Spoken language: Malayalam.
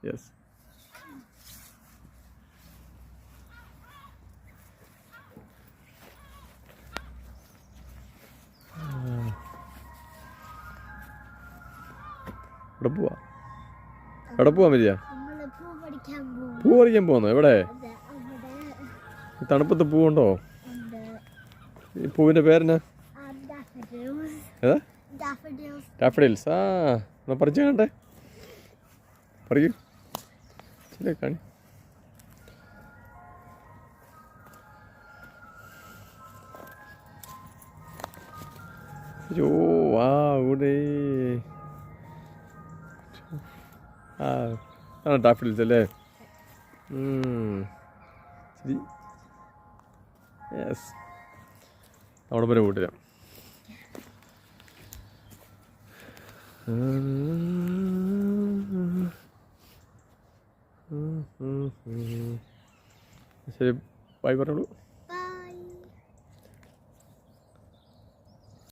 യെസ്. എവിടെ പോവാ? എവിടെ പോവാൻ വരിക? പൂ പറിക്കാൻ പോകുന്നു. എവിടെ? തണുപ്പത്ത് പൂവുണ്ടോ? ഈ പൂവിൻ്റെ പേരെന്നാ? ഏതാ? ഡാഫഡിൽസ്. ആ എന്നാ പറിച്ചു കണ്ടേ. പറയൂ. ശരി കാണി. അയ്യോ വാ ഇവിടെ. ആ ഡാഫഡിൽസ് അല്ലേ? ശരി. യെസ്. അവിടെ വരെ കൂട്ടിരാം. ശരി, ബൈ പറഞ്ഞോളൂ.